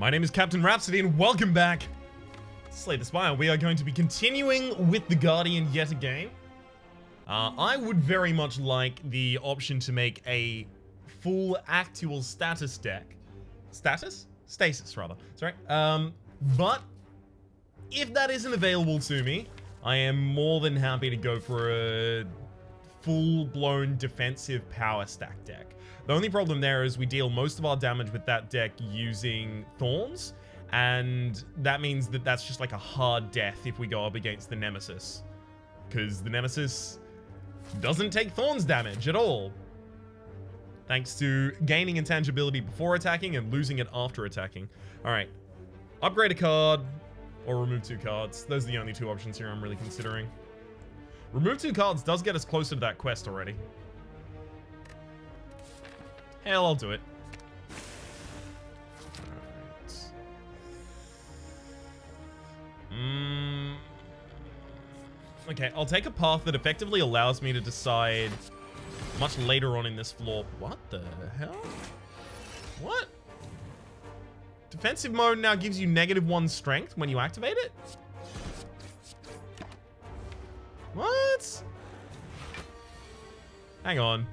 My name is Captain Rhapsody and welcome back to Slay the Spire. We are going to be continuing with the Guardian yet again. I would very much like the option to make a full actual status deck. Status? Stasis, rather. Sorry. But if that isn't available to me, I am more than happy to go for a full-blown defensive power stack deck. The only problem there is we deal most of our damage with that deck using Thorns, and that means that that's just like a hard death if we go up against the Nemesis. Because the Nemesis doesn't take Thorns damage at all. Thanks to gaining intangibility before attacking and losing it after attacking. Alright. Upgrade a card, or remove 2 cards. Those are the only 2 options here I'm really considering. Remove 2 cards does get us closer to that quest already. Hell, I'll do it. Alright. Okay, I'll take a path that effectively allows me to decide much later on in this floor. What the hell? What? Defensive mode now gives you -1 strength when you activate it? What? Hang on.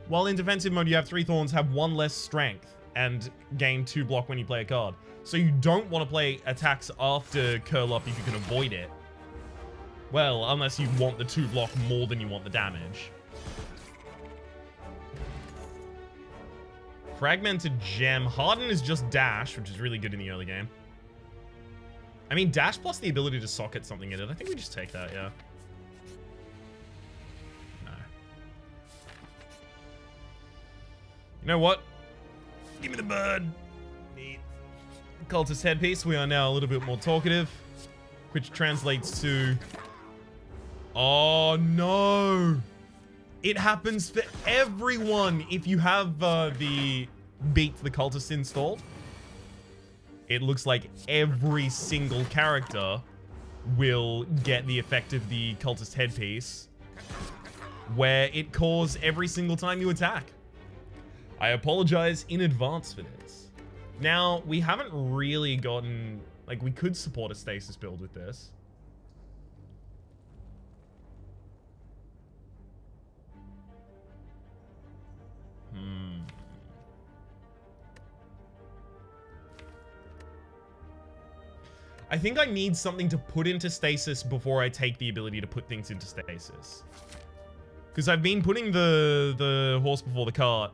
While in defensive mode, you have 3 Thorns, have 1 less strength, and gain 2 block when you play a card. So you don't want to play attacks after Curl Up if you can avoid it. Well, unless you want the 2 block more than you want the damage. Fragmented Gem. Harden is just dash, which is really good in the early game. I mean, dash plus the ability to socket something in it. I think we just take that, yeah. No. You know what? Give me the bird. Neat. Cultist headpiece. We are now a little bit more talkative, which translates to... Oh, no. It happens for everyone if you have the Beat the Cultist installed. It looks like every single character will get the effect of the Cultist headpiece, where it causes every single time you attack. I apologize in advance for this. Now, we haven't really gotten... Like, we could support a stasis build with this. I think I need something to put into stasis before I take the ability to put things into stasis. Because I've been putting the horse before the cart,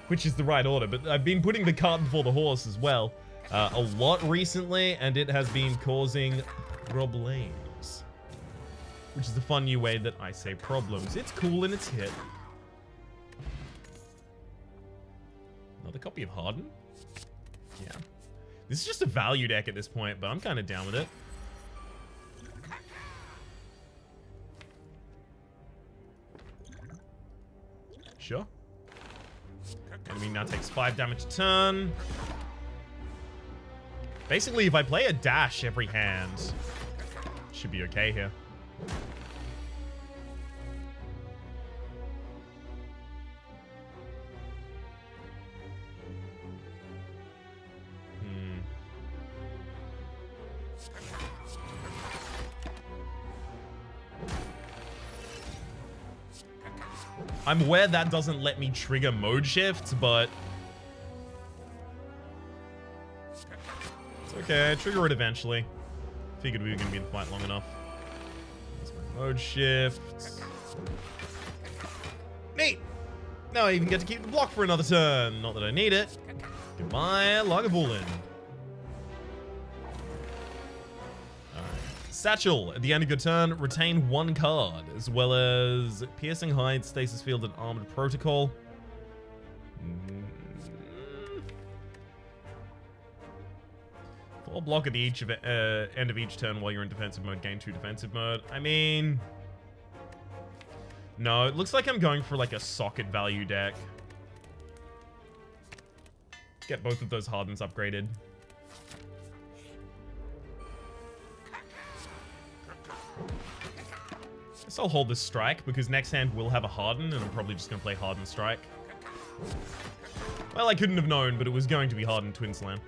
which is the right order, but I've been putting the cart before the horse as well a lot recently, and it has been causing problems. Which is the fun new way that I say problems. It's cool and it's hit. Another copy of Harden? Yeah. This is just a value deck at this point, but I'm kind of down with it. Sure. Enemy now takes 5 damage a turn. Basically, if I play a dash every hand, should be okay here. I'm aware that doesn't let me trigger mode shifts, but it's okay. Trigger it eventually. Figured we were going to be in the fight long enough. That's my mode shift. Neat! Now I even get to keep the block for another turn. Not that I need it. Goodbye, Lagavulin. Satchel. At the end of your turn, retain 1 card, as well as Piercing Hide, Stasis Field, and Armored Protocol. 4 block at the end of each turn while you're in defensive mode. Gain 2 defensive mode. I mean... No, it looks like I'm going for like a socket value deck. Get both of those Hardens upgraded. Guess I'll hold this strike, because next hand will have a Harden, and I'm probably just going to play Harden Strike. Well, I couldn't have known, but it was going to be Hardened Twin Slam.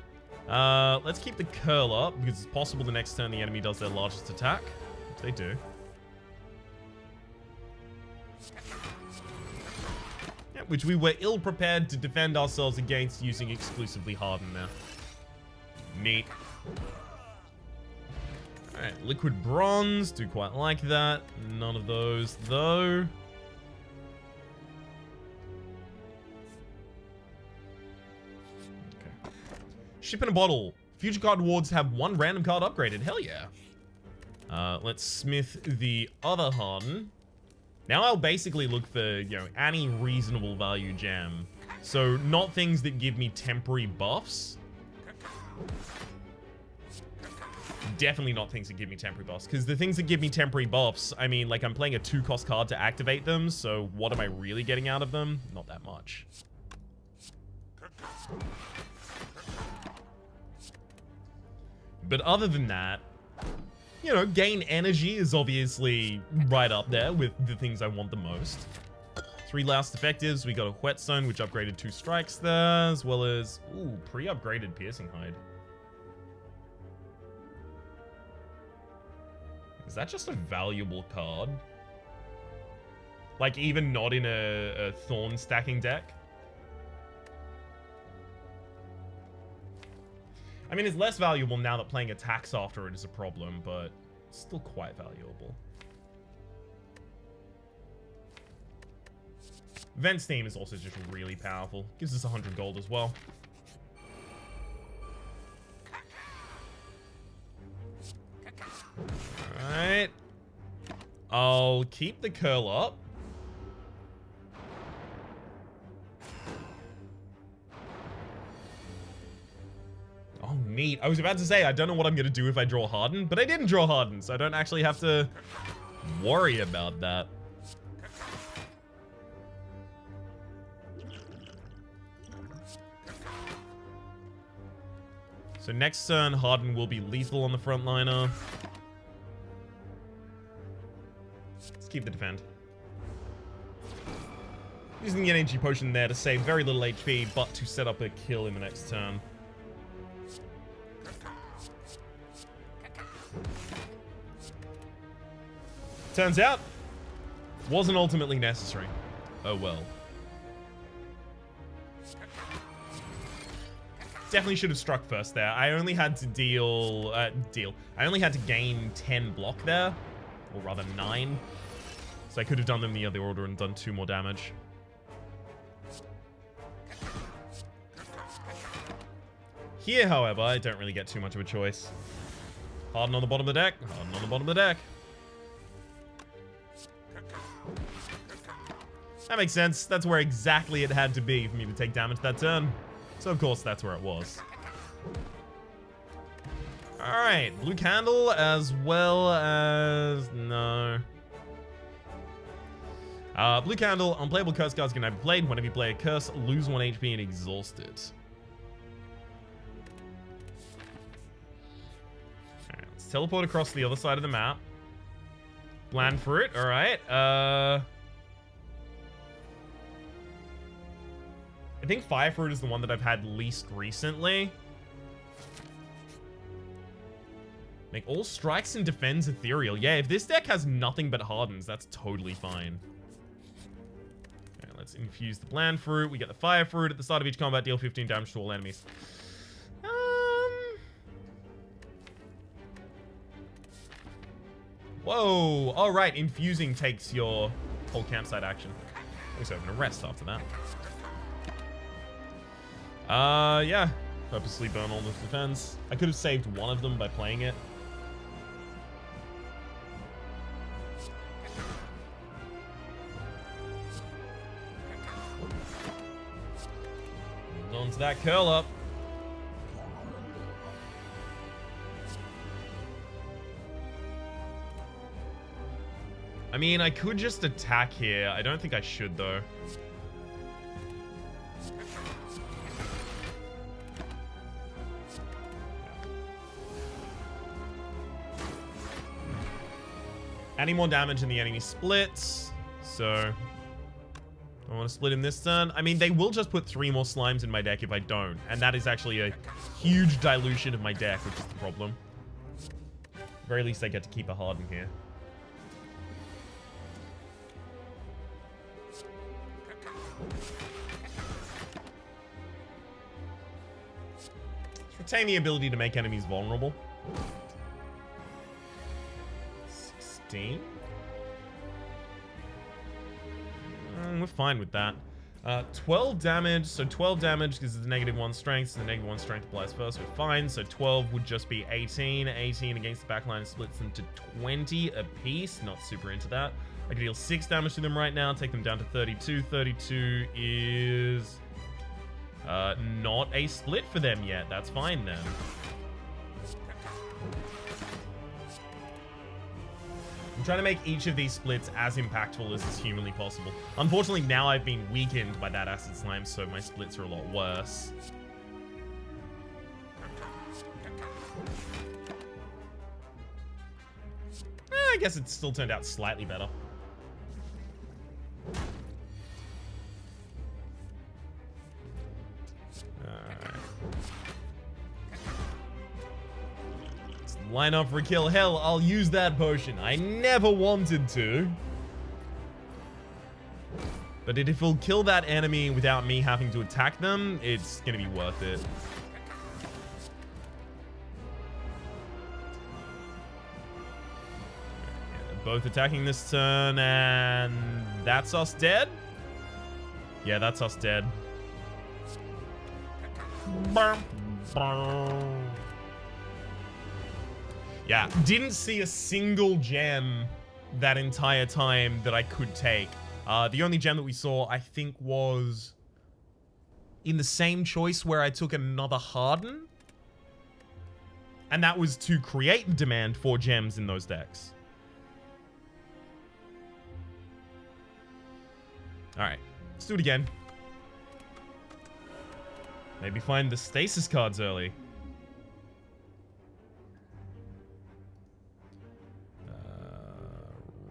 Let's keep the curl up, because it's possible the next turn the enemy does their largest attack. Which they do. Yeah, which we were ill-prepared to defend ourselves against using exclusively Harden there. Neat. Alright, Liquid Bronze. Do quite like that. None of those, though. Ship in a bottle. Future card awards have one random card upgraded. Hell yeah. Let's smith the other Harden. Now I'll basically look for, you know, any reasonable value gem. So not things that give me temporary buffs. Definitely not things that give me temporary buffs. Because the things that give me temporary buffs, I mean, like I'm playing a 2-cost card to activate them. So what am I really getting out of them? Not that much. But other than that, you know, gain energy is obviously right up there with the things I want the most. 3 last effectives. We got a Whetstone, which upgraded 2 strikes there, as well as, ooh, pre-upgraded Piercing Hide. Is that just a valuable card? Like, even not in a Thorn stacking deck? I mean, it's less valuable now that playing attacks after it is a problem, but still quite valuable. Vent Steam is also just really powerful. Gives us 100 gold as well. Alright. I'll keep the curl up. Oh, neat. I was about to say, I don't know what I'm going to do if I draw Harden, but I didn't draw Harden, so I don't actually have to worry about that. So next turn, Harden will be lethal on the frontliner. Let's keep the defend. Using the energy potion there to save very little HP, but to set up a kill in the next turn. Turns out, wasn't ultimately necessary. Oh well. Definitely should have struck first there. I only had to I only had to gain 10 block there, or rather 9. So I could have done them the other order and done 2 more damage. Here, however, I don't really get too much of a choice. Harden on the bottom of the deck. Harden on the bottom of the deck. That makes sense. That's where exactly it had to be for me to take damage that turn. So, of course, that's where it was. Alright, blue candle as well as... no. Blue candle, unplayable curse cards can never be played. Whenever you play a curse, lose 1 HP and exhaust it. Alright, let's teleport across to the other side of the map. Bland Fruit, alright. I think Fire Fruit is the one that I've had least recently. Make all strikes and defends ethereal. Yeah, if this deck has nothing but Hardens, that's totally fine. Okay, let's infuse the Bland Fruit. We get the Fire Fruit at the start of each combat. Deal 15 damage to all enemies. Whoa. All right, infusing takes your whole campsite action. At least I'm gonna rest after that. Yeah. Purposely burn all the defense. I could have saved one of them by playing it. Hold on to that curl up. I mean, I could just attack here. I don't think I should, though. Any more damage and the enemy splits, so I want to split him this turn. I mean, they will just put 3 more slimes in my deck if I don't. And that is actually a huge dilution of my deck, which is the problem. At the very least, I get to keep a Harden here. Let's retain the ability to make enemies vulnerable. 16. We're fine with that. 12 damage. So 12 damage because it's the -1 strength. So the -1 strength applies first. We're fine. So 12 would just be 18. 18 against the backline splits them to 20 apiece. Not super into that. I can deal 6 damage to them right now. Take them down to 32. 32 is not a split for them yet. That's fine then. I'm trying to make each of these splits as impactful as is humanly possible. Unfortunately, now I've been weakened by that acid slime, so my splits are a lot worse. I guess it still turned out slightly better. Line up for a kill. Hell, I'll use that potion. I never wanted to. But if it'll kill that enemy without me having to attack them, it's gonna be worth it. Yeah, both attacking this turn, and that's us dead? Yeah, that's us dead. Yeah, didn't see a single gem that entire time that I could take. The only gem that we saw, I think, was in the same choice where I took another Harden. And that was to create demand for gems in those decks. Alright, let's do it again. Maybe find the stasis cards early.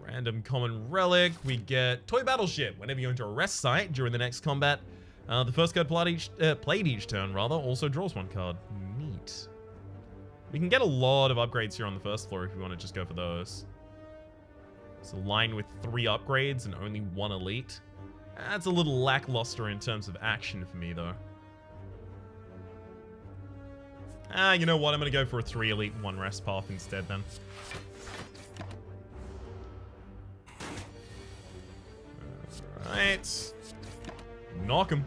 Random common relic. We get Toy Battleship. Whenever you enter a rest site during the next combat, the first card played each turn, rather, also draws 1 card. Neat. We can get a lot of upgrades here on the first floor if we want to just go for those. It's a line with 3 upgrades and only 1 elite. That's a little lackluster in terms of action for me, though. You know what? I'm going to go for a 3 elite, 1 rest path instead, then. Alright. Knock him.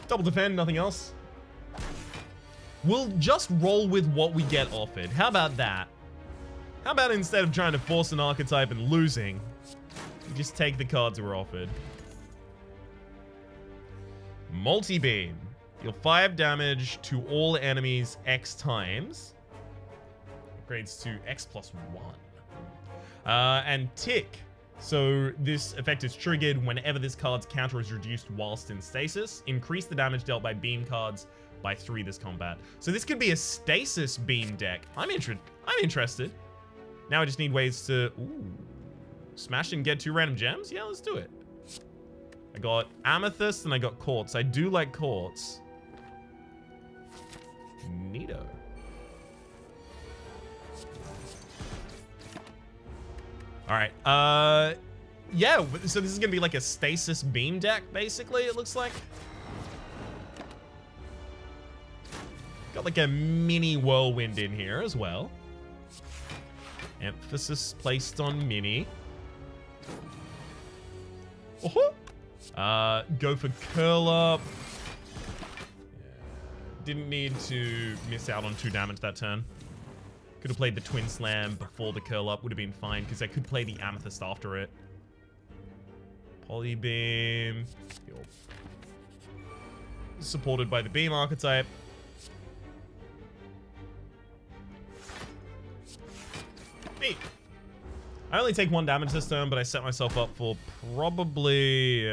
Double defend, nothing else. We'll just roll with what we get offered. How about that? How about instead of trying to force an archetype and losing, we just take the cards we're offered. Multi-beam. Deal 5 damage to all enemies X times. Upgrades to X plus 1. And tick. So this effect is triggered whenever this card's counter is reduced whilst in stasis. Increase the damage dealt by beam cards by 3 this combat. So this could be a stasis beam deck. I'm interested. Now I just need ways to smash and get 2 random gems. Yeah, let's do it. I got amethyst and I got quartz. I do like quartz. Neato. Alright, yeah, so this is gonna be like a stasis beam deck, basically, it looks like. Got like a mini whirlwind in here as well. Emphasis placed on mini. Go for curl up. Didn't need to miss out on 2 damage that turn. Could have played the Twin Slam before the curl up, would have been fine, because I could play the Amethyst after it. Polybeam. Supported by the Beam archetype. Neat. I only take 1 damage this turn, but I set myself up for probably...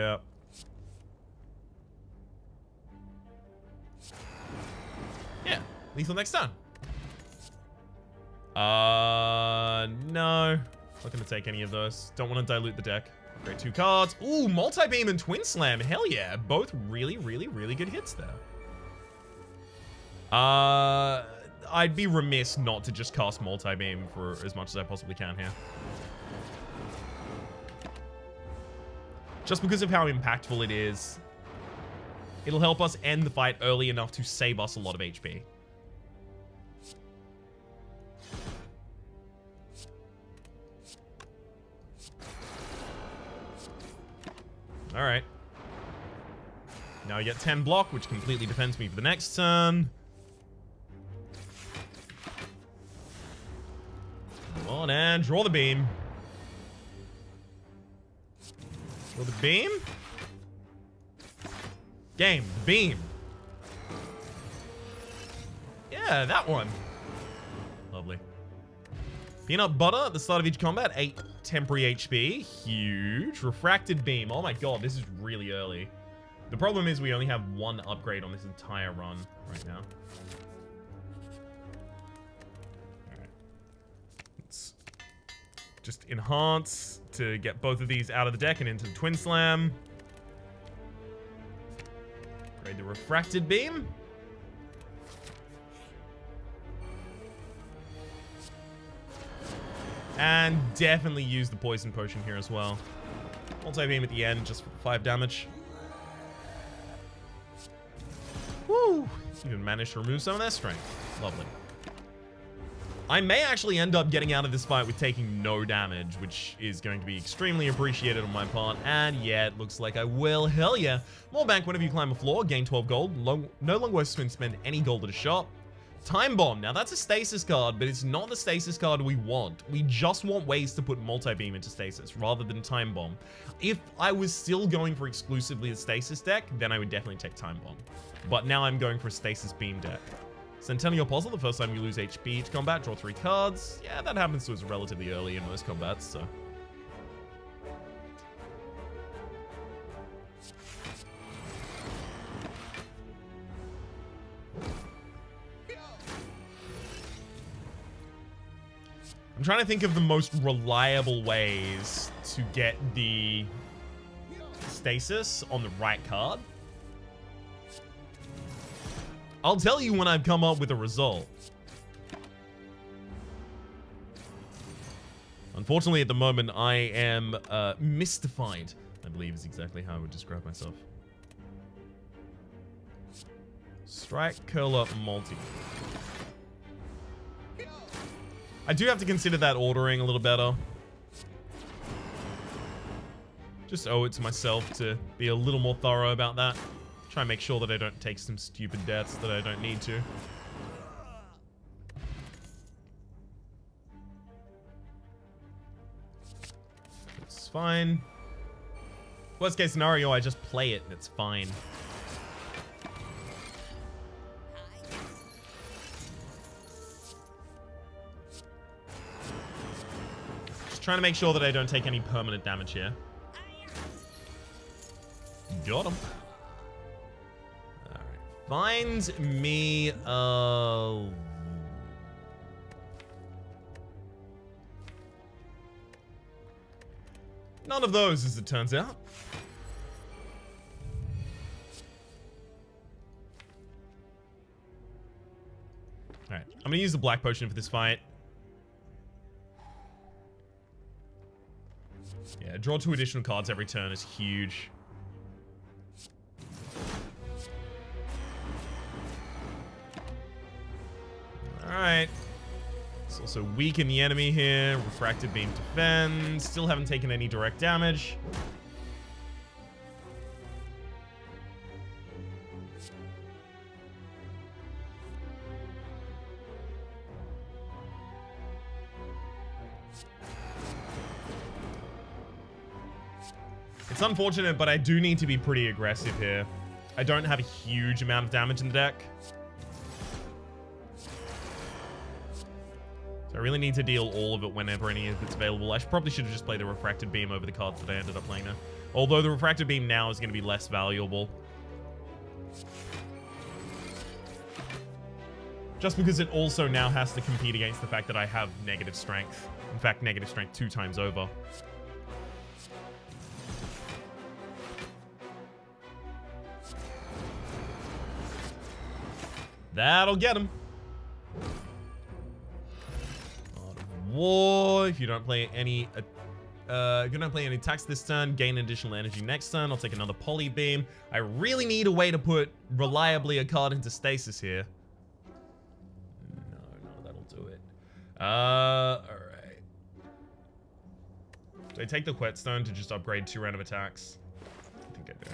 yeah, lethal next turn. No. Not going to take any of those. Don't want to dilute the deck. Great 2 cards. Ooh, multi-beam and twin slam. Hell yeah. Both really, really, really good hits there. I'd be remiss not to just cast multi-beam for as much as I possibly can here. Just because of how impactful it is, it'll help us end the fight early enough to save us a lot of HP. All right. Now I get 10 block, which completely defends me for the next turn. Come on, and draw the beam. Draw the beam. Game, beam. Yeah, that one. Lovely. Peanut butter at the start of each combat. 8 temporary HP. Huge. Refracted beam. Oh my god, this is really early. The problem is we only have 1 upgrade on this entire run right now. Alright. Let's just enhance to get both of these out of the deck and into the twin slam. Upgrade the refracted beam. And definitely use the poison potion here as well. Multi-beam at the end just for 5 damage. Woo! Even managed to remove some of their strength. Lovely. I may actually end up getting out of this fight with taking no damage, which is going to be extremely appreciated on my part. And yeah, it looks like I will. Hell yeah. More bank whenever you climb a floor. Gain 12 gold. No longer waste to spend any gold at a shop. Time Bomb. Now that's a stasis card, but it's not the stasis card we want. We just want ways to put multi-beam into stasis rather than Time Bomb. If I was still going for exclusively the stasis deck, then I would definitely take Time Bomb. But now I'm going for a stasis beam deck. Centennial Puzzle, the first time you lose HP each combat, draw 3 cards. Yeah, that happens to us relatively early in most combats, so. I'm trying to think of the most reliable ways to get the stasis on the right card. I'll tell you when I've come up with a result. Unfortunately, at the moment, I am mystified, I believe is exactly how I would describe myself. Strike, curl up, multi. I do have to consider that ordering a little better. Just owe it to myself to be a little more thorough about that. Try and make sure that I don't take some stupid deaths that I don't need to. It's fine. Worst case scenario, I just play it and it's fine. Trying to make sure that I don't take any permanent damage here. Got him. Alright. Find me none of those, as it turns out. Alright. I'm gonna use the black potion for this fight. Yeah, draw 2 additional cards every turn is huge. Alright. Let's also weaken the enemy here. Refracted beam defend. Still haven't taken any direct damage. It's unfortunate, but I do need to be pretty aggressive here. I don't have a huge amount of damage in the deck. So I really need to deal all of it whenever any of it's available. I probably should have just played the Refracted Beam over the cards that I ended up playing there. Although the Refracted Beam now is going to be less valuable. Just because it also now has to compete against the fact that I have negative strength. In fact, negative strength 2 times over. That'll get him. War. If you don't play any attacks this turn, gain additional energy next turn. I'll take another poly beam. I really need a way to put reliably a card into stasis here. No, that'll do it. All right. Do I take the whetstone to just upgrade 2 random attacks? I think I do.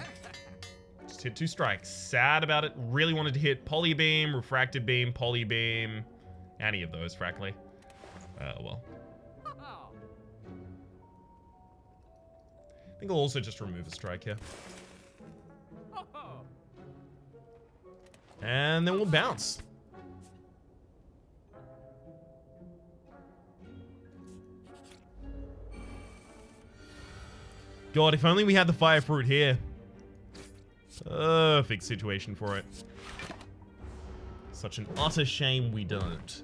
Just hit 2 strikes. Sad about it. Really wanted to hit poly beam, refracted beam, poly beam, any of those, frankly. Well. I think I'll also just remove a strike here. And then we'll bounce. God, if only we had the fire fruit here. Perfect situation for it. Such an utter shame we don't.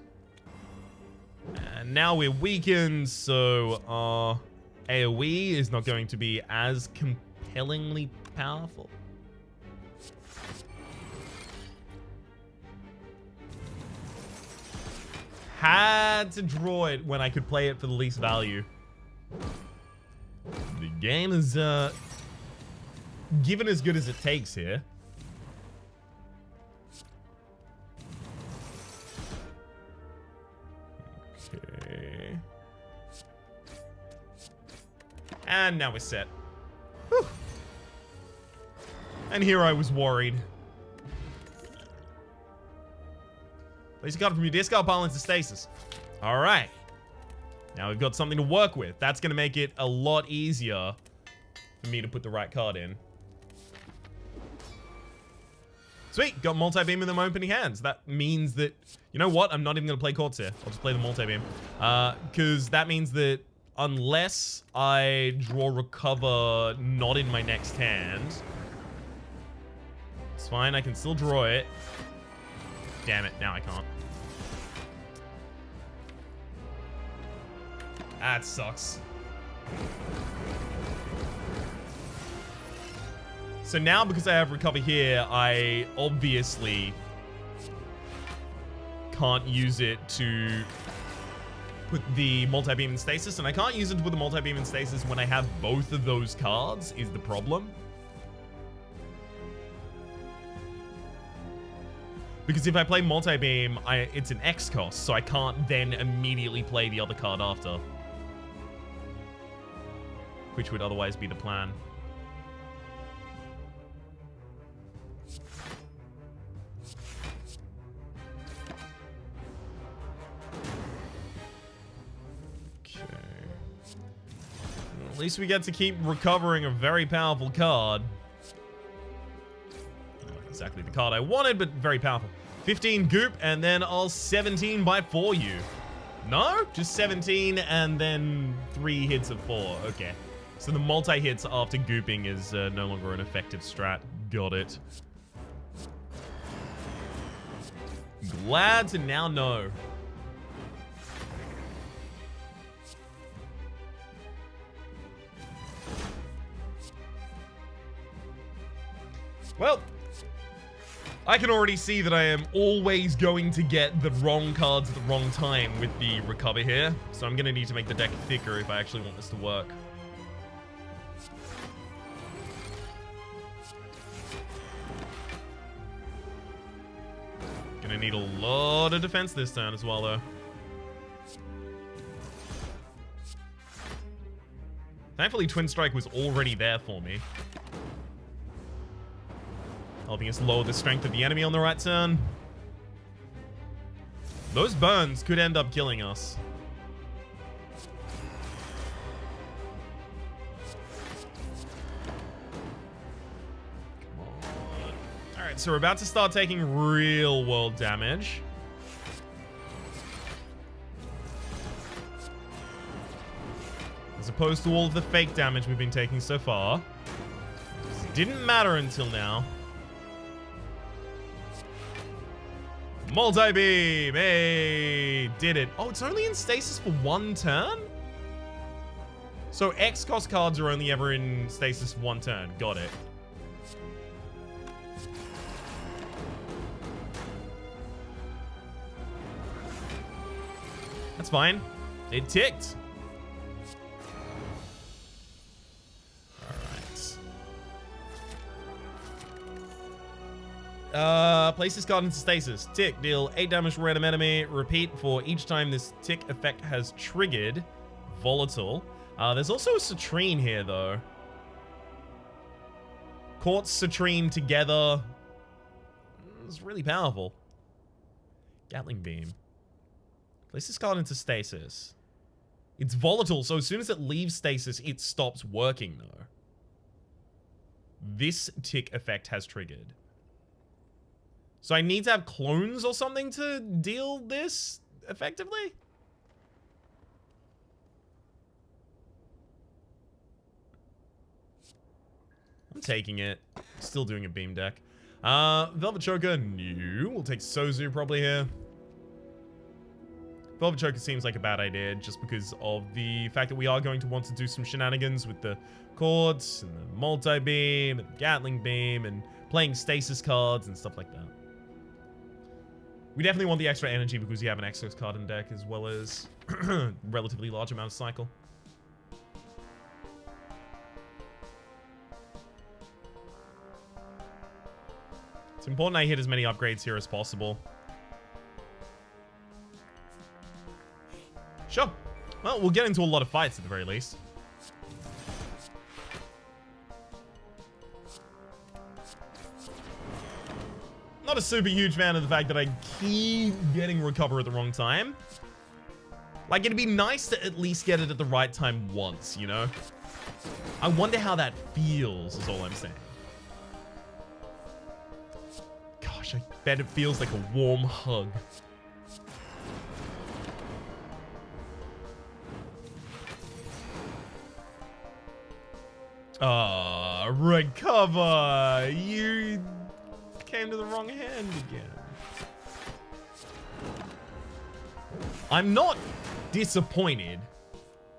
And now we're weakened, so our AoE is not going to be as compellingly powerful. Had to draw it when I could play it for the least value. The game is given as good as it takes here. Okay. And now we're set. Whew. And here I was worried. Place a card from your discard pile into stasis. Alright. Now we've got something to work with. That's going to make it a lot easier for me to put the right card in. Sweet, got multi-beam in them opening hands. That means that, you know what? I'm not even going to play Courts here. I'll just play the multi-beam. Because that means that unless I draw Recover not in my next hand, it's fine, I can still draw it. Damn it, now I can't. That sucks. So now, because I have Recover here, I obviously can't use it to put the multi-beam in stasis, and I can't use it to put the multi-beam in stasis when I have both of those cards, is the problem. Because if I play multi-beam, it's an X cost, so I can't then immediately play the other card after. Which would otherwise be the plan. Okay. Well, at least we get to keep recovering a very powerful card. Not exactly the card I wanted, but very powerful. 15 goop, and then I'll 17 by 4 you. No? Just 17 and then 3 hits of 4. Okay. So the multi-hits after gooping is no longer an effective strat. Got it. Glad to now know. Well, I can already see that I am always going to get the wrong cards at the wrong time with the Recover here. So I'm going to need to make the deck thicker if I actually want this to work. Gonna need a lot of defense this turn as well, though. Thankfully, Twin Strike was already there for me, helping us lower the strength of the enemy on the right turn. Those burns could end up killing us. Alright, so we're about to start taking real world damage. As opposed to all of the fake damage we've been taking so far. It didn't matter until now. Multi-beam! Hey! Did it. Oh, it's only in stasis for 1 turn? So X-Cost cards are only ever in stasis for 1 turn. Got it. That's fine. It ticked. Place this card into stasis. Tick. Deal 8 damage to random enemy. Repeat for each time this tick effect has triggered. Volatile. There's also a citrine here, though. Quartz, citrine together. It's really powerful. Gatling beam. Place this card into stasis. It's volatile, so as soon as it leaves stasis, it stops working, though. This tick effect has triggered. So I need to have clones or something to deal this effectively? I'm taking it. Still doing a beam deck. Velvet Choker, new. We'll take Sozu probably here. Velvet Choker seems like a bad idea just because of the fact that we are going to want to do some shenanigans with the Chords and the multi-beam and the Gatling beam and playing stasis cards and stuff like that. We definitely want the extra energy because you have an Exos card in deck as well as relatively large amount of cycle. It's important I hit as many upgrades here as possible. Sure. Well, we'll get into a lot of fights at the very least. Not a super huge fan of the fact that I keep getting recover at the wrong time. Like, it'd be nice to at least get it at the right time once, you know? I wonder how that feels, is all I'm saying. Gosh, I bet it feels like a warm hug. Recover! You came to the wrong hand again. I'm not disappointed.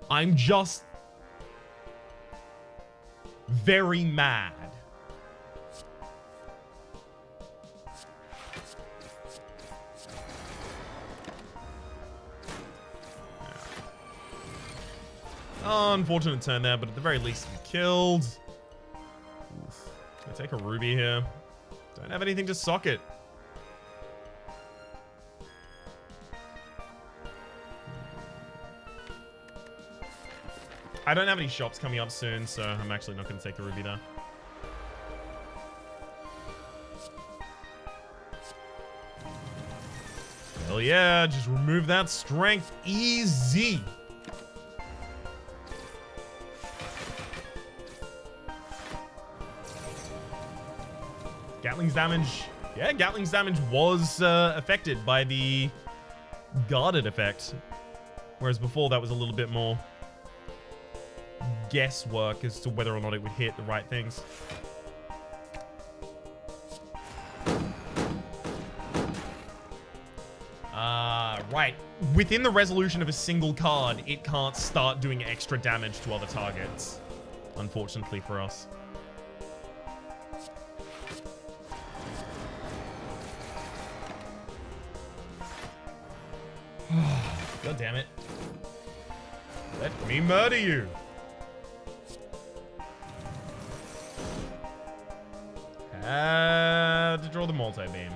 I'm just very mad. Oh, unfortunate turn there, but at the very least we killed. Oof. I take a ruby here. Don't have anything to socket. I don't have any shops coming up soon, so I'm actually not going to take the ruby there. Hell yeah, just remove that strength. Easy. Gatling's damage. Yeah, Gatling's damage was affected by the guarded effect. Whereas before that was a little bit more guesswork as to whether or not it would hit the right things. Right. Within the resolution of a single card, it can't start doing extra damage to other targets. Unfortunately for us. God damn it. Let me murder you. To draw the multi-beam.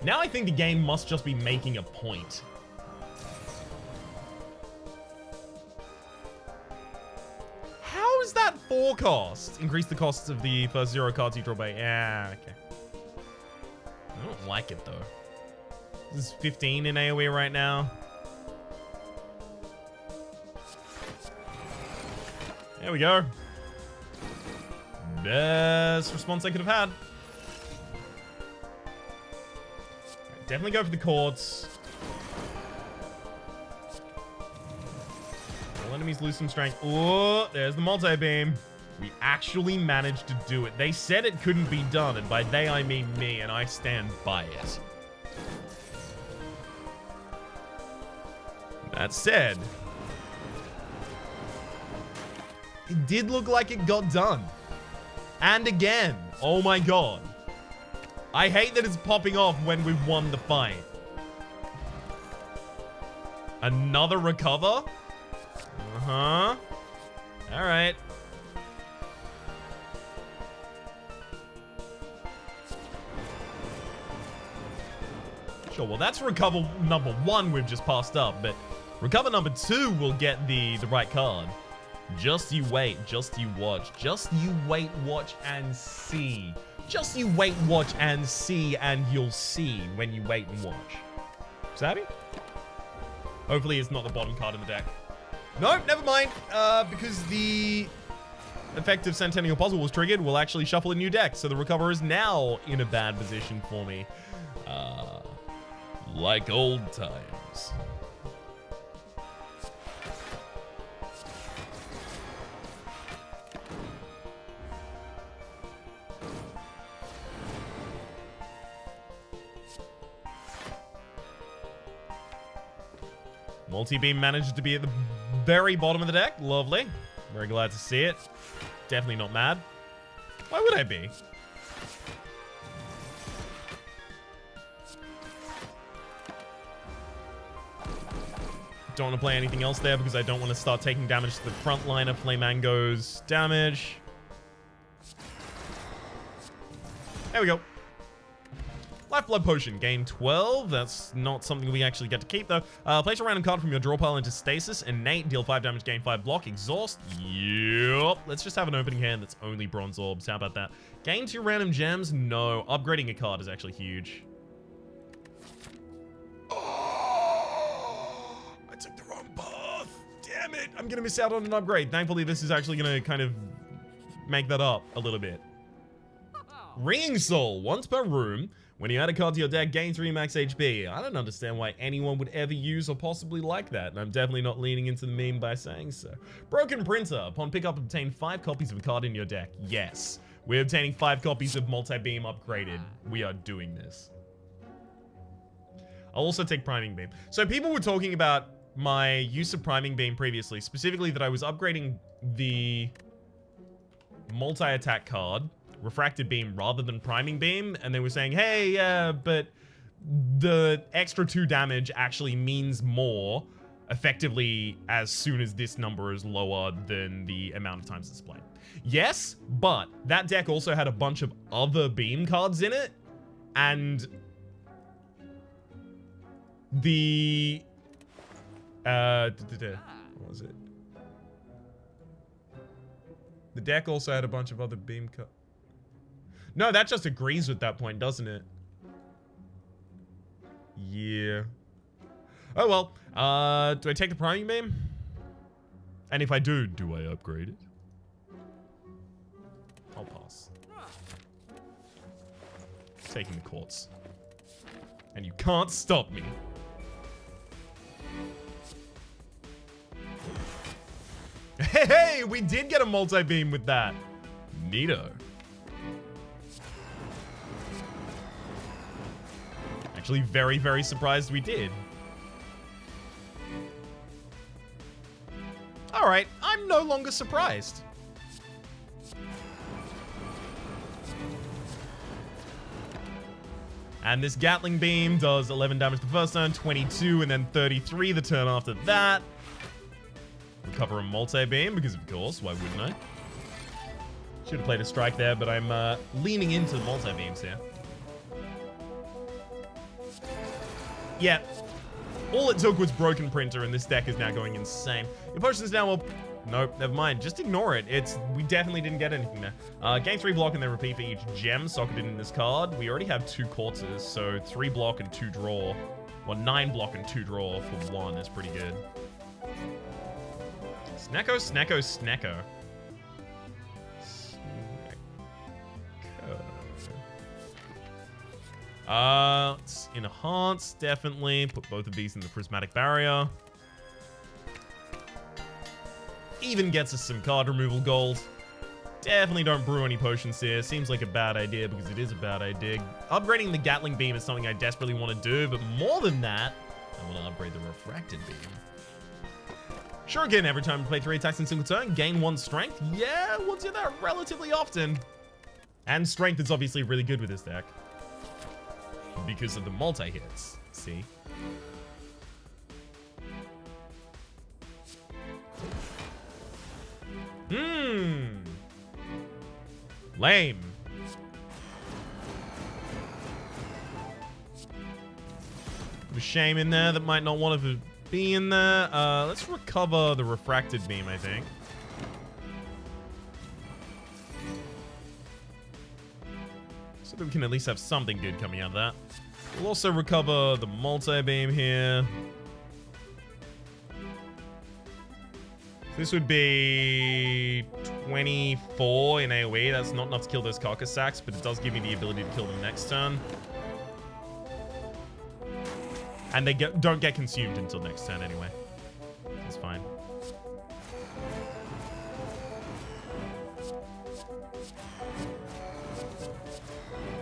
Now I think the game must just be making a point. How is that 4 cost? Increase the costs of the first 0 cards you draw by... Yeah, okay. I don't like it, though. This is 15 in AoE right now. There we go. Best response I could have had. Definitely go for the chords. All enemies lose some strength. Oh, there's the multi-beam. We actually managed to do it. They said it couldn't be done, and by they I mean me, and I stand by it. That said, it did look like it got done. And again, oh my god. I hate that it's popping off when we've won the fight. Another recover? Uh-huh. Alright. Sure, well that's recover number 1 we've just passed up, but recover number 2 will get the right card. Just you wait, just you watch. Just you wait, watch, and see. Just you wait, watch, and see, and you'll see when you wait and watch. Savvy? Hopefully it's not the bottom card in the deck. Nope, never mind. Because the effective Centennial Puzzle was triggered, we'll actually shuffle a new deck. So the recover is now in a bad position for me. Like old times. Multi-beam managed to be at the very bottom of the deck. Lovely. Very glad to see it. Definitely not mad. Why would I be? Don't want to play anything else there because I don't want to start taking damage to the front line of Flamango's damage. There we go. Lifeblood Potion, gain 12. That's not something we actually get to keep, though. Place a random card from your draw pile into stasis. Innate, deal 5 damage, gain 5 block. Exhaust. Yup. Let's just have an opening hand that's only bronze orbs. How about that? Gain 2 random gems? No. Upgrading a card is actually huge. Oh, I took the wrong path. Damn it. I'm going to miss out on an upgrade. Thankfully, this is actually going to kind of make that up a little bit. Ringing Soul. Once per room. When you add a card to your deck, gain 3 max HP. I don't understand why anyone would ever use or possibly like that, and I'm definitely not leaning into the meme by saying so. Broken Printer. Upon pickup, obtain 5 copies of a card in your deck. Yes. We're obtaining 5 copies of Multi-Beam upgraded. We are doing this. I'll also take Priming Beam. So people were talking about my use of Priming Beam previously, specifically that I was upgrading the multi-attack card, Refracted Beam, rather than Priming Beam, and they were saying, hey, but the extra 2 damage actually means more effectively as soon as this number is lower than the amount of times it's played. Yes, but that deck also had a bunch of other beam cards in it, and the what was it? The deck also had a bunch of other beam cards. No, that just agrees with that point, doesn't it? Yeah. Oh, well. Do I take the Priming Beam? And if I do I upgrade it? I'll pass. Taking the Quartz. And you can't stop me. Hey, we did get a multi-beam with that. Neato. Actually, very, very surprised we did. Alright, I'm no longer surprised. And this Gatling Beam does 11 damage the first turn, 22, and then 33 the turn after that. Recover a multi-beam, because of course, why wouldn't I? Should have played a strike there, but I'm leaning into the multi-beams here. Yeah, all it took was Broken Printer, and this deck is now going insane. Your potion's now up. Nope, never mind. Just ignore it. We definitely didn't get anything there. Gain 3 block and then repeat for each gem socketed in this card. We already have 2 quarters, so 3 block and 2 draw. Well, 9 block and 2 draw for 1 is pretty good. Snacko, snacko, snacko. Let's enhance, definitely. Put both of these in the Prismatic Barrier. Even gets us some card removal gold. Definitely don't brew any potions here. Seems like a bad idea because it is a bad idea. Upgrading the Gatling Beam is something I desperately want to do, but more than that, I want to upgrade the Refracted Beam. Sure, again, every time you play 3 attacks in a single turn, gain 1 strength. Yeah, we'll do that relatively often. And strength is obviously really good with this deck. Because of the multi-hits. See? Lame. A shame in there that might not want to be in there. Let's recover the Refracted Beam, I think. So that we can at least have something good coming out of that. We'll also recover the multi-beam here. This would be 24 in AoE. That's not enough to kill those Carcass Sacks, but it does give me the ability to kill them next turn. And they don't get consumed until next turn anyway. That's fine.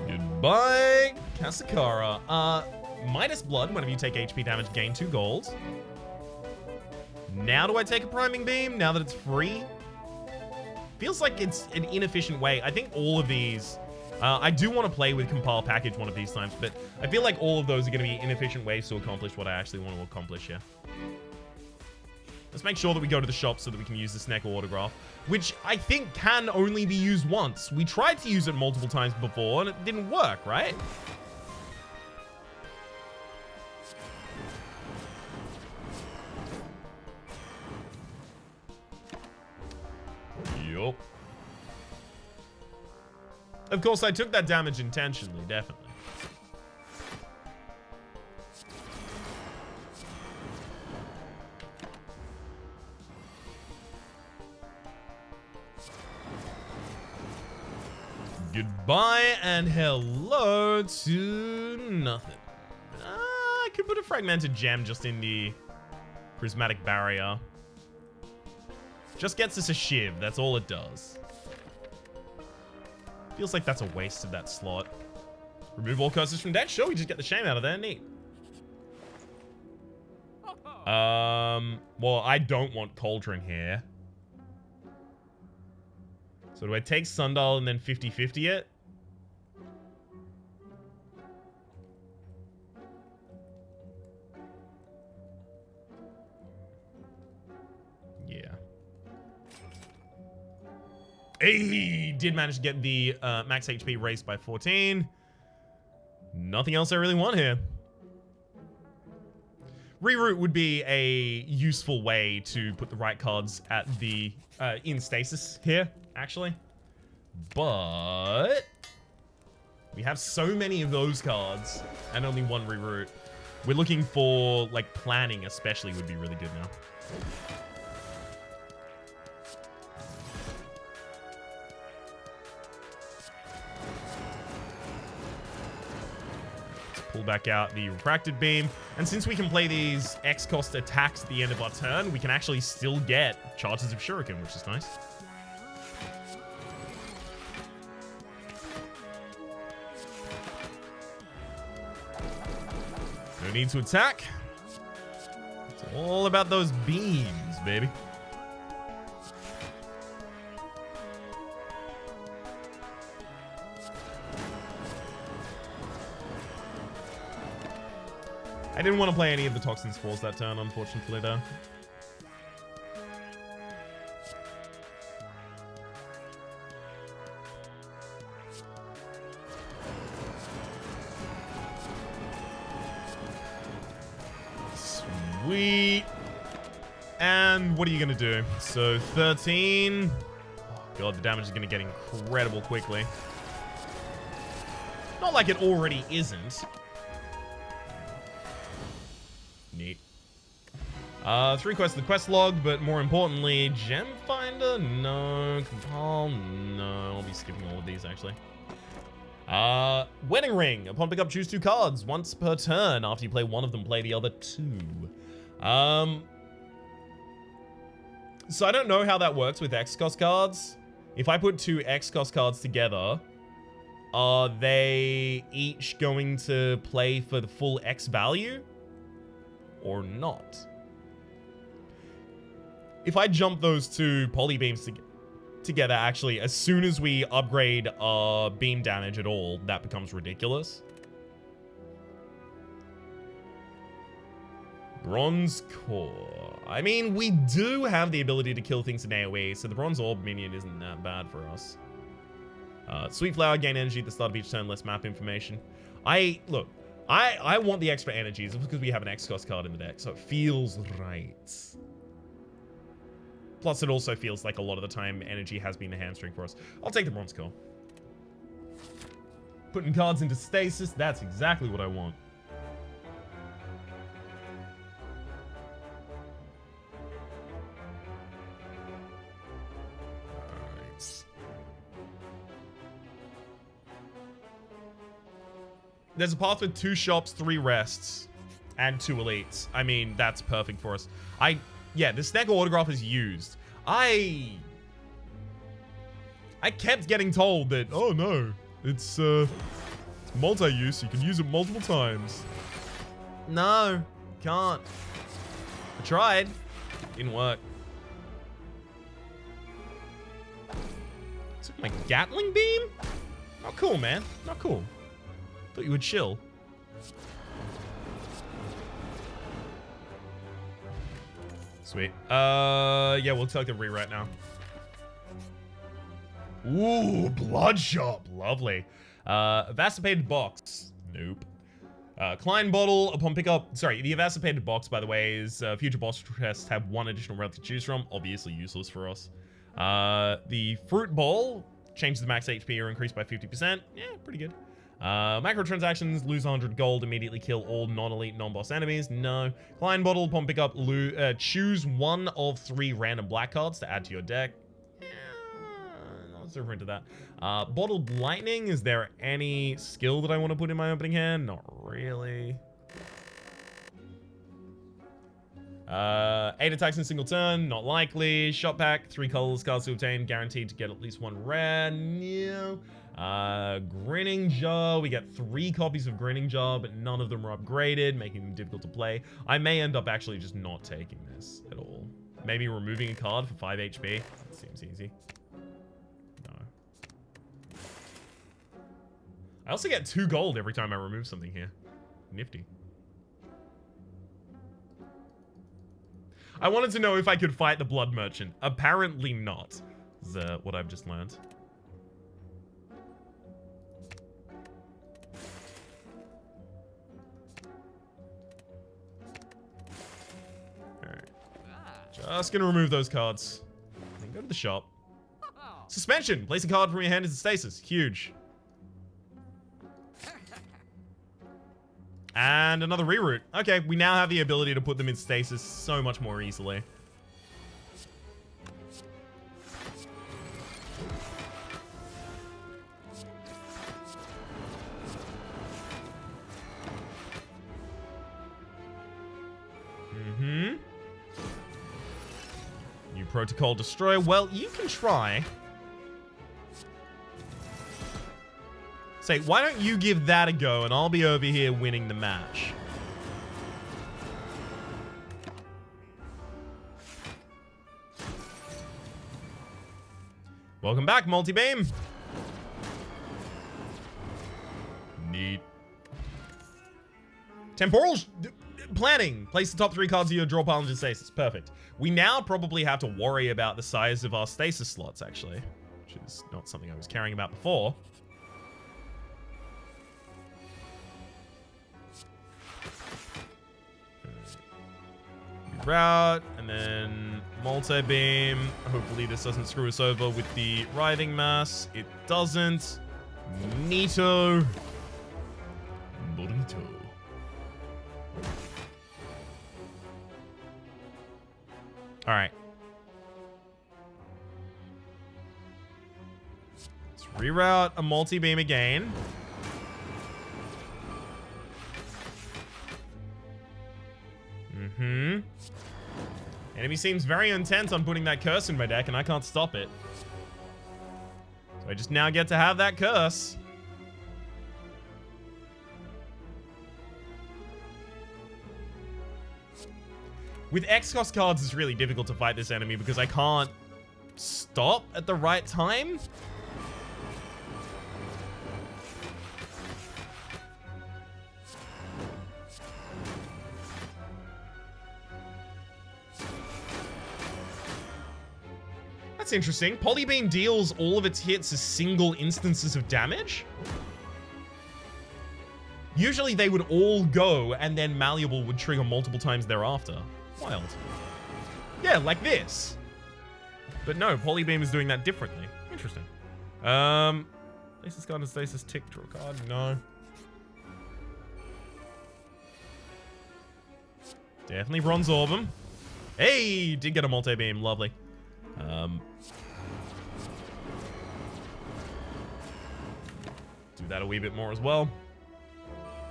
Goodbye, Kasakara. Midas Blood, whenever you take HP damage, gain 2 gold. Now do I take a Priming Beam, now that it's free? Feels like it's an inefficient way. I think all of these... I do want to play with Compile Package one of these times, but I feel like all of those are going to be inefficient ways to accomplish what I actually want to accomplish here. Let's make sure that we go to the shop so that we can use the Snecker Autograph, which I think can only be used once. We tried to use it multiple times before, and it didn't work, right? Yup. Of course, I took that damage intentionally, definitely. Goodbye and hello to nothing. I could put a Fragmented Gem just in the Prismatic Barrier. Just gets us a Shiv, that's all it does. Feels like that's a waste of that slot. Remove all curses from deck? Sure, we just get the shame out of there. Neat. Well, I don't want Cauldron here. So do I take Sundial and then 50-50 it? Yeah. Hey, did manage to get the max HP raised by 14. Nothing else I really want here. Reroute would be a useful way to put the right cards at the in stasis here, actually. But we have so many of those cards and only one reroute. We're looking for, like, planning especially would be really good now. Pull back out the Refracted Beam. And since we can play these X-cost attacks at the end of our turn, we can actually still get Charges of Shuriken, which is nice. No need to attack. It's all about those beams, baby. I didn't want to play any of the Toxin Spores that turn, unfortunately, though. Sweet. And what are you going to do? So, 13. Oh, God, the damage is going to get incredible quickly. Not like it already isn't. Neat. 3 quests in the quest log, but more importantly, Gem Finder, no. Compile, no. I'll be skipping all of these, actually. Wedding Ring. Upon pickup, choose 2 cards. Once per turn. After you play one of them, play the other 2. So I don't know how that works with X-Cost cards. If I put 2 X cost cards together, are they each going to play for the full X value? Or not? If I jump those 2 polybeams together, actually, as soon as we upgrade our beam damage at all, that becomes ridiculous. Bronze Core. I mean, we do have the ability to kill things in AoE, so the Bronze Orb minion isn't that bad for us. Sweet Flower, gain energy at the start of each turn, less map information. Look, I want the extra energies because we have an X-Cost card in the deck, so it feels right. Plus, it also feels like a lot of the time energy has been the hamstring for us. I'll take the Bronze Core. Putting cards into stasis, that's exactly what I want. There's a path with 2 shops, 3 rests, and 2 elites. I mean, that's perfect for us. Yeah, this deck autograph is used. I kept getting told that, oh no, it's multi-use. You can use it multiple times. No, can't. I tried. Didn't work. Took my Gatling beam? Not cool, man. Not cool. Thought you would chill. Sweet. Yeah, we'll take the rewrite now. Ooh, Bloodshot. Lovely. Evacipated box. Nope. Klein bottle upon pickup. Sorry, the evacipated box, by the way, is future boss chests have 1 additional relic to choose from. Obviously useless for us. The fruit bowl changes the max HP or increased by 50%. Yeah, pretty good. Microtransactions, lose 100 gold, immediately kill all non-elite, non-boss enemies. No. Klein bottle, upon pickup, choose 1 of 3 random black cards to add to your deck. Not super into that. Bottled lightning, is there any skill that I want to put in my opening hand? Not really. 8 attacks in a single turn, not likely. Shot pack, 3 colorless cards to obtain, guaranteed to get at least 1 rare. No. Grinning Jar, we get 3 copies of Grinning Jar, but none of them are upgraded, making them difficult to play. I may end up actually just not taking this at all. Maybe removing a card for 5 HP. That seems easy. No. I also get 2 gold every time I remove something here. Nifty. I wanted to know if I could fight the Blood Merchant. Apparently not, is what I've just learned. Just gonna remove those cards. Then go to the shop. Suspension! Place a card from your hand into stasis. Huge. And another reroute. Okay, we now have the ability to put them in stasis so much more easily. New protocol destroy. Well, you can try. Say, why don't you give that a go and I'll be over here winning the match. Welcome back, multi-beam. Neat. Temporal planning. Place the top 3 cards of your draw pile into stasis. Perfect. We now probably have to worry about the size of our stasis slots, actually, which is not something I was caring about before. Route, and then multi-beam. Hopefully this doesn't screw us over with the writhing mass. It doesn't. Neato. Bonito. Alright. Let's reroute a multi-beam again. Enemy seems very intent on putting that curse in my deck, and I can't stop it. I just now get to have that curse. With X-Cost cards, it's really difficult to fight this enemy because I can't stop at the right time. That's interesting. Polybeam deals all of its hits as single instances of damage. Usually they would all go and then Malleable would trigger multiple times thereafter. Wild. Yeah, like this. But no, Polybeam is doing that differently. Interesting. Stasis card and Stasis tick, draw a card. No. Definitely Bronze Orb him. Hey, did get a multi-beam. Lovely. Do that a wee bit more as well.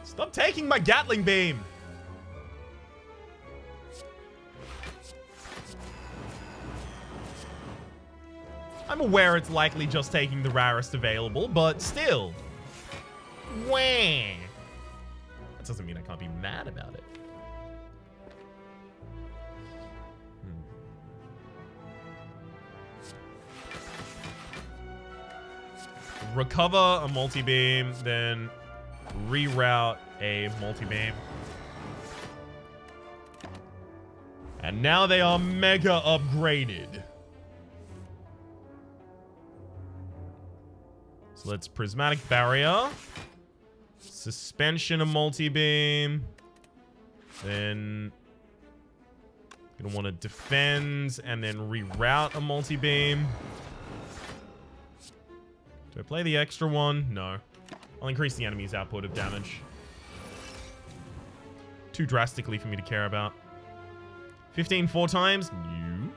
Stop taking my Gatling beam! I'm aware it's likely just taking the rarest available, but still. Wah! That doesn't mean I can't be mad about it. Recover a multi-beam, then reroute a multi-beam. And now they are mega upgraded. So let's Prismatic Barrier. Suspension a multi-beam. Then gonna want to defend and then reroute a multi-beam. Do I play the extra one? No. I'll increase the enemy's output of damage. Too drastically for me to care about. 15 4 times? No.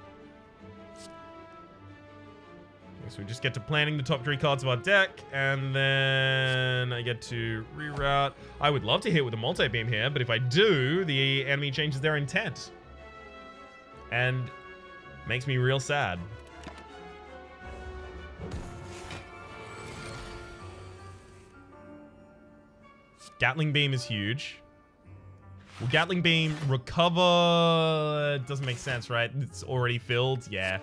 Okay, so we just get to planning the top 3 cards of our deck, and then I get to reroute. I would love to hit with a multi-beam here, but if I do, the enemy changes their intent. And makes me real sad. Gatling Beam is huge. Will Gatling Beam recover? Doesn't make sense, right? It's already filled. Yeah,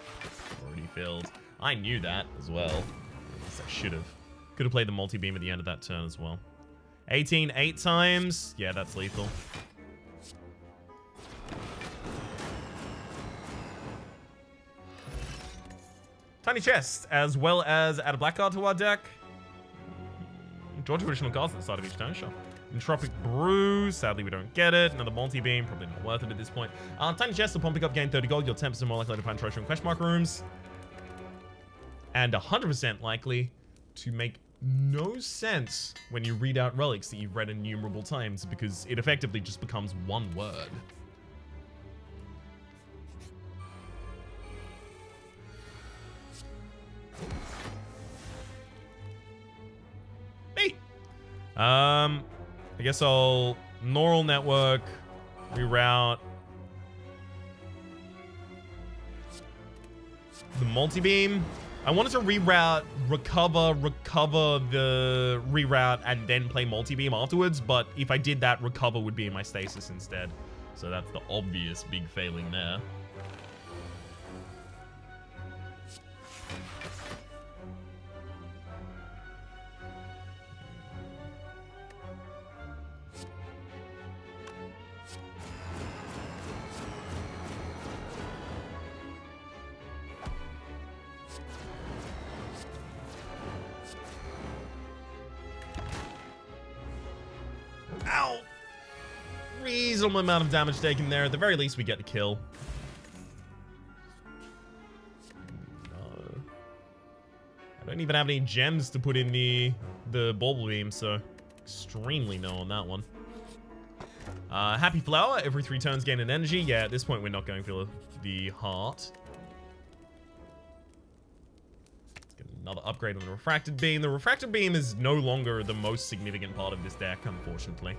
already filled. I knew that as well. At least I should have. Could have played the multi-beam at the end of that turn as well. 18 8 times. Yeah, that's lethal. Tiny Chest, as well as add a black card to our deck. Draw 2 additional cards at the start of each turn, sure. Entropic Brew, sadly we don't get it. Another multi-beam, probably not worth it at this point. Tiny Chest, upon pick up, gain 30 gold. You're 10% more likely to find treasure in question mark rooms. And 100% likely to make no sense when you read out relics that you've read innumerable times, because it effectively just becomes one word. Neat. I guess I'll neural network, reroute the multi-beam. I wanted to reroute, recover the reroute, and then play multi-beam afterwards, but if I did that, recover would be in my stasis instead. So that's the obvious big failing there. Ow! Reasonable amount of damage taken there. At the very least, we get the kill. No. I don't even have any gems to put in the bauble beam, so extremely no on that one. Happy Flower. Every 3 turns gain an energy. Yeah, at this point, we're not going for the heart. Let's get another upgrade on the Refracted Beam. The Refracted Beam is no longer the most significant part of this deck, unfortunately.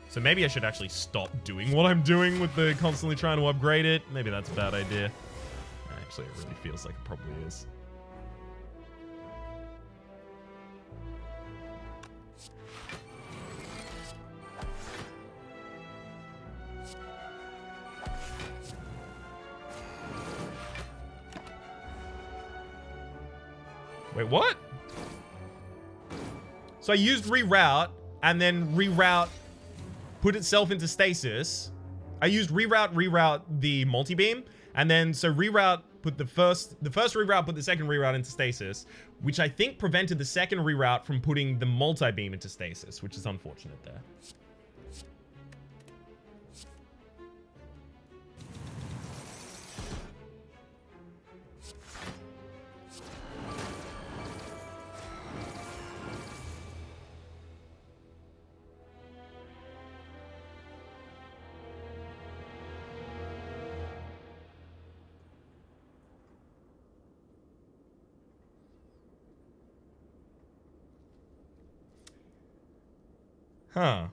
So maybe I should actually stop doing what I'm doing with the constantly trying to upgrade it. Maybe that's a bad idea. Actually, it really feels like it probably is. Wait, what? So I used reroute, and then reroute put itself into stasis. I used reroute the multi-beam, and then so reroute put the first reroute put the second reroute into stasis, which I think prevented the second reroute from putting the multi-beam into stasis, which is unfortunate there. Huh.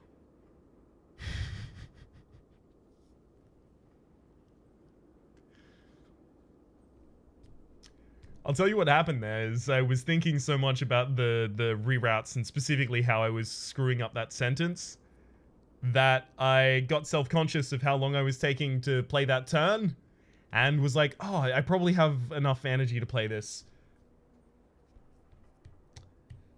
I'll tell you what happened there is I was thinking so much about the reroutes and specifically how I was screwing up that sentence that I got self-conscious of how long I was taking to play that turn and was like, oh, I probably have enough energy to play this.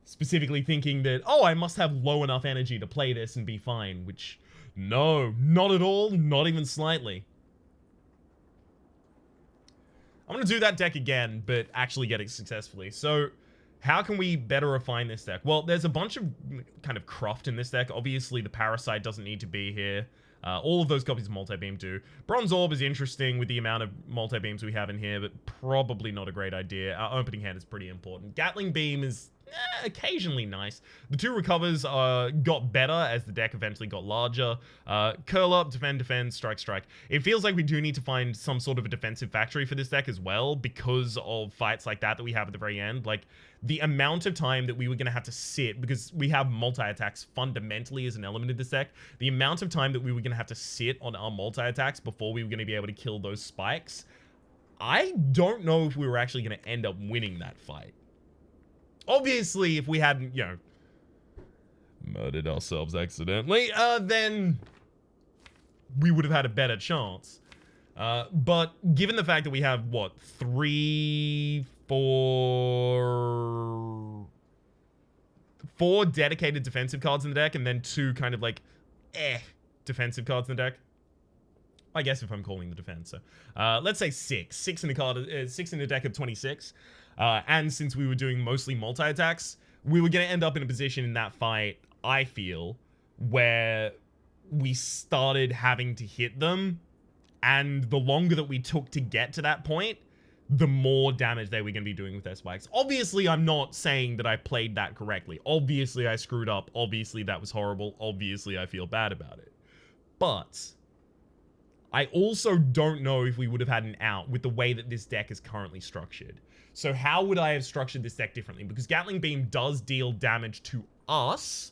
Specifically thinking that, oh, I must have low enough energy to play this and be fine, which, no, not at all, not even slightly. I'm going to do that deck again, but actually get it successfully. So, how can we better refine this deck? Well, there's a bunch of kind of cruft in this deck. Obviously, the Parasite doesn't need to be here. All of those copies of Multi-Beam do. Bronze Orb is interesting with the amount of Multi-Beams we have in here, but probably not a great idea. Our opening hand is pretty important. Gatling Beam is occasionally nice. The two recovers got better as the deck eventually got larger. Curl up, defend, strike. It feels like we do need to find some sort of a defensive factory for this deck as well because of fights like that we have at the very end. Like, the amount of time that we were going to have to sit, because we have multi-attacks fundamentally as an element of this deck, the amount of time that we were going to have to sit on our multi-attacks before we were going to be able to kill those spikes, I don't know if we were actually going to end up winning that fight. Obviously, if we hadn't, you know, murdered ourselves accidentally, then we would have had a better chance. But given the fact that we have, what, 4 dedicated defensive cards in the deck, and then 2 kind of like, defensive cards in the deck. I guess if I'm calling the defense. So, let's say 6. 6 in the card, 6 in the deck of 26. And since we were doing mostly multi-attacks, we were going to end up in a position in that fight, I feel, where we started having to hit them, and the longer that we took to get to that point, the more damage they were going to be doing with their spikes. Obviously, I'm not saying that I played that correctly. Obviously, I screwed up. Obviously, that was horrible. Obviously, I feel bad about it. But I also don't know if we would have had an out with the way that this deck is currently structured. So how would I have structured this deck differently? Because Gatling Beam does deal damage to us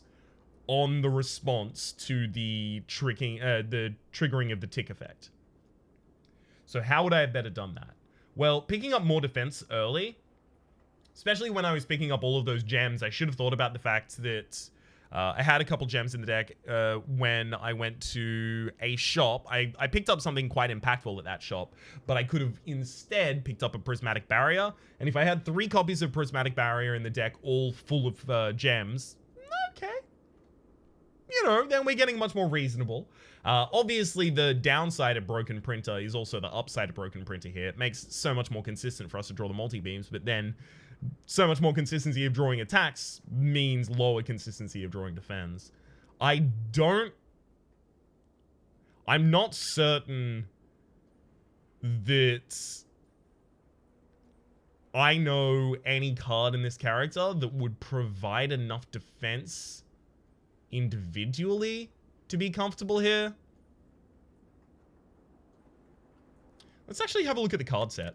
on the response to the triggering of the tick effect. So how would I have better done that? Well, picking up more defense early, especially when I was picking up all of those gems, I should have thought about the fact that I had a couple gems in the deck when I went to a shop. I picked up something quite impactful at that shop, but I could have instead picked up a Prismatic Barrier. And if I had 3 copies of Prismatic Barrier in the deck, all full of gems, okay. You know, then we're getting much more reasonable. Obviously, the downside of Broken Printer is also the upside of Broken Printer here. It makes it so much more consistent for us to draw the multi-beams, but then so much more consistency of drawing attacks means lower consistency of drawing defense. I'm not certain that I know any card in this character that would provide enough defense individually to be comfortable here. Let's actually have a look at the card set.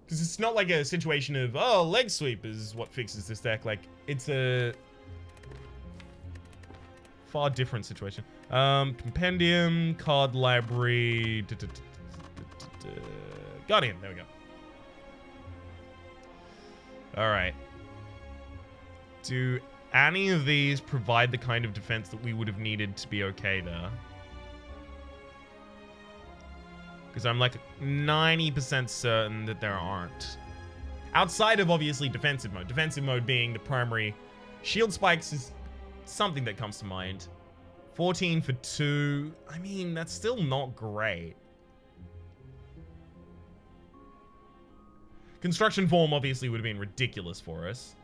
Because it's not like a situation of, oh, leg sweep is what fixes this deck. Like, it's a far different situation. Compendium, card library, Guardian, there we go. Alright. Do any of these provide the kind of defense that we would have needed to be okay there? Because I'm like 90% certain that there aren't. Outside of, obviously, defensive mode. Defensive mode being the primary. Shield spikes is something that comes to mind. 14 for 2. I mean, that's still not great. Construction form, obviously, would have been ridiculous for us.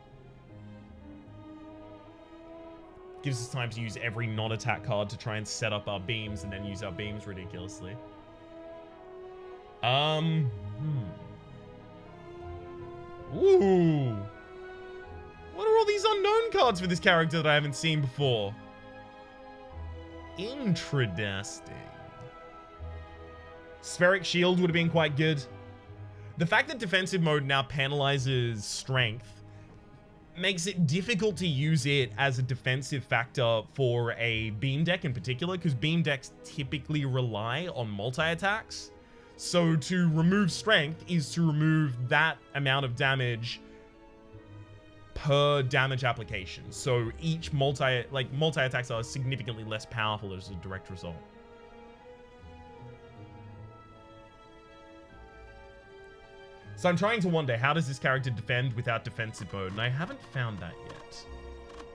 Gives us time to use every non-attack card to try and set up our beams and then use our beams ridiculously. Ooh. What are all these unknown cards for this character that I haven't seen before? Interesting. Spheric Shield would have been quite good. The fact that defensive mode now penalizes strength makes it difficult to use it as a defensive factor for a beam deck in particular, because beam decks typically rely on multi-attacks. So to remove strength is to remove that amount of damage per damage application. So each multi-attacks are significantly less powerful as a direct result. So I'm trying to wonder, how does this character defend without defensive mode? And I haven't found that yet.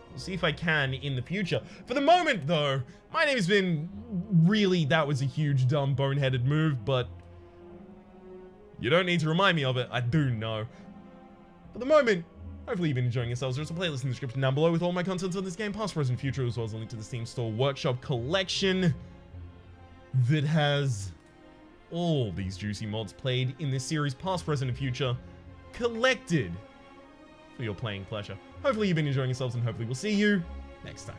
We'll see if I can in the future. For the moment, though, my name has been really, that was a huge, dumb, boneheaded move, but you don't need to remind me of it. I do know. For the moment, hopefully you've been enjoying yourselves. There's a playlist in the description down below with all my contents on this game, past, present, future, as well as a link to the Steam Store Workshop collection that has all these juicy mods played in this series, past, present, and future, collected for your playing pleasure. Hopefully you've been enjoying yourselves, and hopefully we'll see you next time.